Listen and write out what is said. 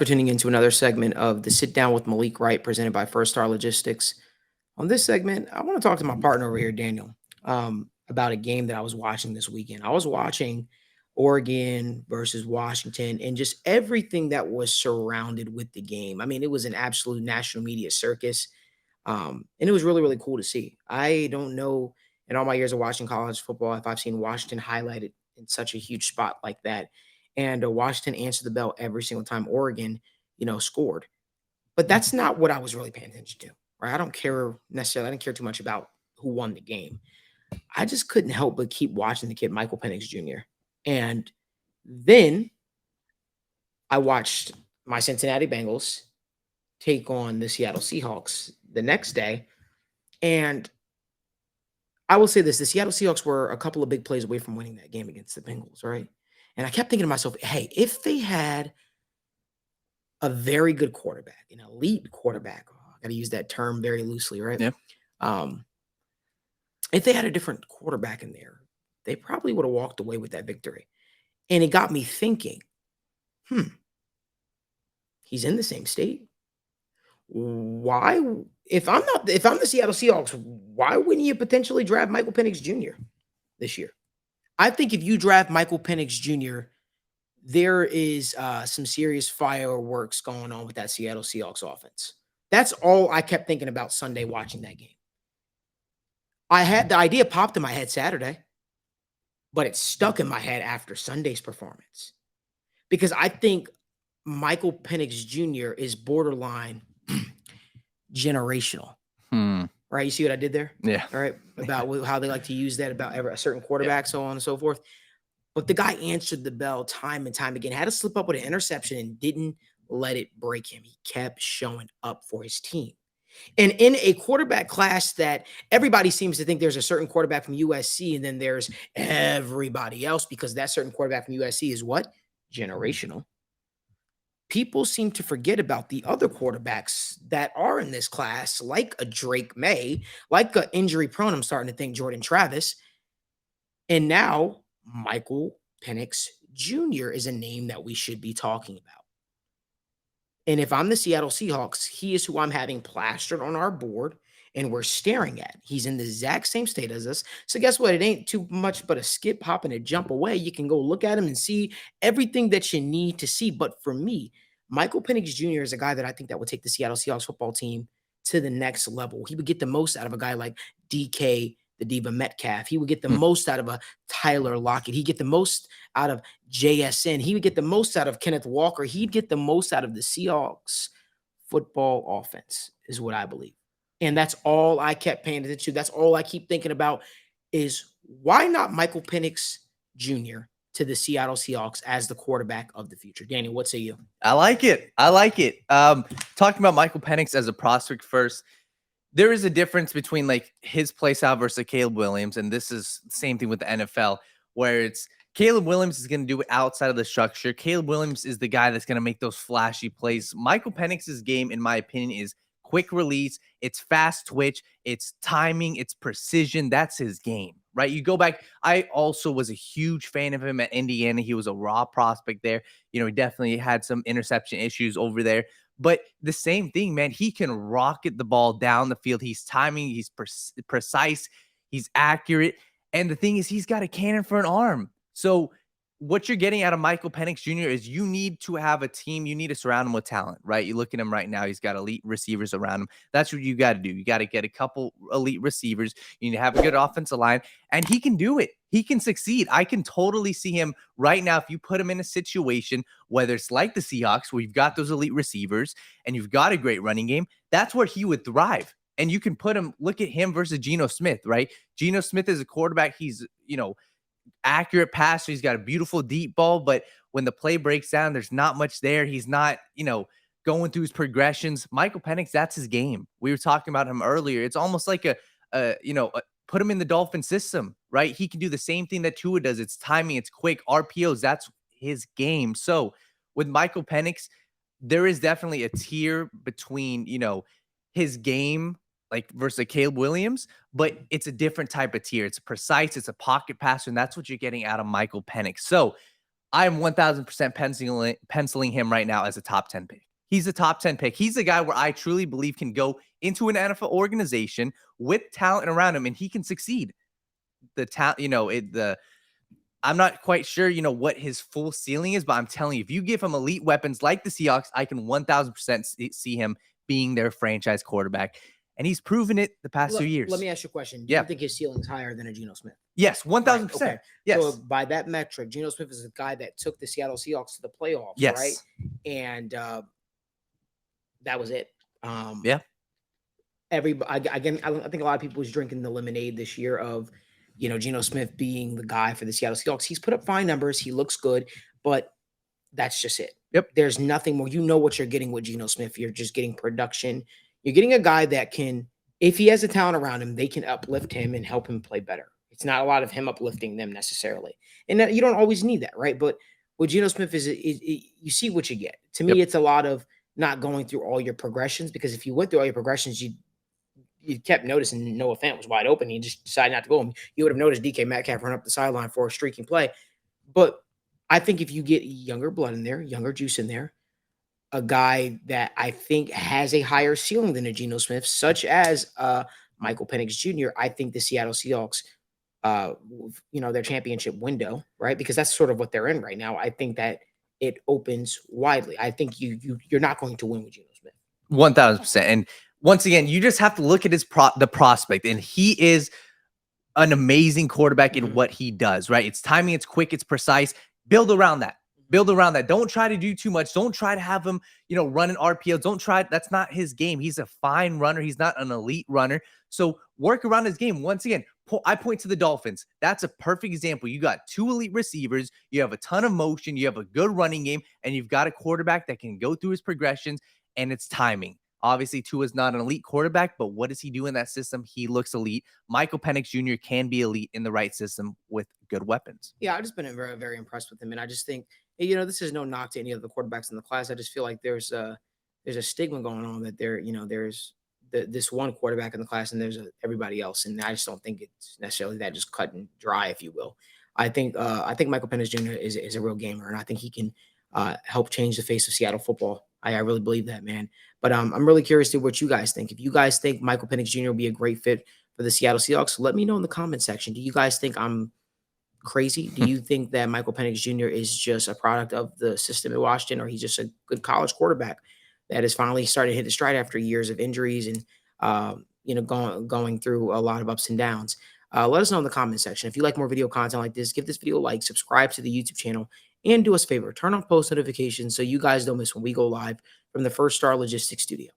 For tuning into another segment of the Sit Down with Malik Wright presented by First Star Logistics. On this segment, I want to talk to my partner over here, Daniel, about a game that I was watching this weekend. I was watching Oregon versus Washington and just everything that was surrounded with the game. I mean, it was an absolute national media circus. And it was really, really cool to see. I don't know in all my years of watching college football if I've seen Washington highlighted in such a huge spot like that. And Washington answered the bell every single time Oregon, scored. But that's not what I was really paying attention to, right? I don't care necessarily. I didn't care too much about who won the game. I just couldn't help but keep watching the kid, Michael Penix Jr. And then I watched my Cincinnati Bengals take on the Seattle Seahawks the next day. And I will say this, the Seattle Seahawks were a couple of big plays away from winning that game against the Bengals, right? And I kept thinking to myself, hey, if they had a very good quarterback, an elite quarterback, I got to use that term very loosely, right? Yeah. Um, if they had a different quarterback in there, they probably would have walked away with that victory. And it got me thinking, he's in the same state. Why, if I'm the Seattle Seahawks, why wouldn't you potentially draft Michael Penix Jr. this year? I think if you draft Michael Penix Jr., there is some serious fireworks going on with that Seattle Seahawks offense. That's all I kept thinking about Sunday watching that game. I had the idea popped in my head Saturday, but it stuck in my head after Sunday's performance because I think Michael Penix Jr. is borderline generational. Right? You see what I did there? Yeah. All right. About how they like to use that about a certain quarterback, so on and so forth. But the guy answered the bell time and time again, had to slip up with an interception and didn't let it break him. He kept showing up for his team. And in a quarterback class that everybody seems to think there's a certain quarterback from USC and then there's everybody else because that certain quarterback from USC is what? Generational. People seem to forget about the other quarterbacks that are in this class, like a Drake May, like a injury prone. I'm starting to think Jordan Travis. And now Michael Penix Jr. is a name that we should be talking about. And if I'm the Seattle Seahawks, he is who I'm having plastered on our board and we're staring at. He's in the exact same state as us. So guess what? It ain't too much but a skip, hop, and a jump away. You can go look at him and see everything that you need to see. But for me, Michael Penix Jr. is a guy that I think that would take the Seattle Seahawks football team to the next level. He would get the most out of a guy like DK, the Diva Metcalf. He would get the most out of a Tyler Lockett. He'd get the most out of JSN. He would get the most out of Kenneth Walker. He'd get the most out of the Seahawks football offense, is what I believe. And that's all I kept paying attention to. That's all I keep thinking about is why not Michael Penix Jr. to the Seattle Seahawks as the quarterback of the future? Danny, what say you? I like it. Talking about Michael Penix as a prospect first, there is a difference between like his play style versus Caleb Williams. And this is the same thing with the NFL, where it's Caleb Williams is going to do it outside of the structure. Caleb Williams is the guy that's going to make those flashy plays. Michael Penix's game, in my opinion, is quick release. It's fast twitch. It's timing. It's precision. That's his game, right? You go back. I also was a huge fan of him at Indiana. He was a raw prospect there. He definitely had some interception issues over there. But the same thing, man, he can rocket the ball down the field. He's timing. He's precise. He's accurate. And the thing is, he's got a cannon for an arm. So what you're getting out of Michael Penix Jr. is you need to have a team. You need to surround him with talent, right? You look at him right now. He's got elite receivers around him. That's what you got to do. You got to get a couple elite receivers. You need to have a good offensive line, and he can do it. He can succeed. I can totally see him right now. If you put him in a situation, whether it's like the Seahawks, where you've got those elite receivers and you've got a great running game, that's where he would thrive. And you can put him, look at him versus Geno Smith, right? Geno Smith is a quarterback. He's, accurate passer. He's got a beautiful deep ball, but when the play breaks down, there's not much there. He's not, going through his progressions. Michael Penix, that's his game. We were talking about him earlier. It's almost like put him in the Dolphin system, right? He can do the same thing that Tua does. It's timing, it's quick, RPOs. That's his game. So with Michael Penix, there is definitely a tier between, his game like versus Caleb Williams, but it's a different type of tier. It's precise, it's a pocket passer, and that's what you're getting out of Michael Penix. So I am 1000% penciling him right now as a top 10 pick. He's a top 10 pick. He's a guy where I truly believe can go into an NFL organization with talent around him and he can succeed. The talent, I'm not quite sure, what his full ceiling is, but I'm telling you, if you give him elite weapons like the Seahawks, I can 1000% see him being their franchise quarterback. And he's proven it the past 2 years. Let me ask you a question. Do you think his ceiling's higher than a Geno Smith? Yes, 1000%. Right, okay. Yes. So by that metric, Geno Smith is a guy that took the Seattle Seahawks to the playoffs, yes. right? And that was it. Yeah. I think a lot of people was drinking the lemonade this year of, Geno Smith being the guy for the Seattle Seahawks. He's put up fine numbers. He looks good, but that's just it. Yep. There's nothing more. You know what you're getting with Geno Smith. You're just getting production. You're getting a guy that can, if he has the talent around him, they can uplift him and help him play better. It's not a lot of him uplifting them necessarily. And you don't always need that, right? But with Geno Smith you see what you get. To me, it's a lot of not going through all your progressions, because if you went through all your progressions, you kept noticing Noah Fant was wide open. You just decided not to go. You would have noticed DK Metcalf run up the sideline for a streaking play. But I think if you get younger blood in there, younger juice in there, a guy that I think has a higher ceiling than a Geno Smith, such as Michael Penix Jr., I think the Seattle Seahawks, their championship window, right? Because that's sort of what they're in right now. I think that it opens widely. I think you're not going to win with Geno Smith. 1000%. And once again, you just have to look at the prospect, and he is an amazing quarterback in what he does, right? It's timing, it's quick, it's precise. Build around that. Don't try to do too much. Don't try to have him, run an RPO. Don't try. That's not his game. He's a fine runner. He's not an elite runner. So work around his game. Once again, I point to the Dolphins. That's a perfect example. You got 2 elite receivers. You have a ton of motion. You have a good running game, and you've got a quarterback that can go through his progressions, and it's timing. Obviously, Tua's not an elite quarterback, but what does he do in that system? He looks elite. Michael Penix Jr. can be elite in the right system with good weapons. Yeah, I've just been very, very impressed with him. And I just think, this is no knock to any of the quarterbacks in the class. I just feel like there's a stigma going on that there's this one quarterback in the class and there's everybody else. And I just don't think it's necessarily that just cut and dry, if you will. I think Michael Penix Jr. is a real gamer, and I think he can help change the face of Seattle football. I really believe that, man. But I'm really curious to what you guys think. If you guys think Michael Penix Jr. will be a great fit for the Seattle Seahawks, let me know in the comment section. Do you guys think I'm crazy? Do you think that Michael Penix Jr. is just a product of the system at Washington, or he's just a good college quarterback that is finally starting to hit the stride after years of injuries and going through a lot of ups and downs? Let us know in the comment section. If you like more video content like this, give this video a like, subscribe to the YouTube channel, and do us a favor, turn on post notifications so you guys don't miss when we go live from the First Star Logistics studio.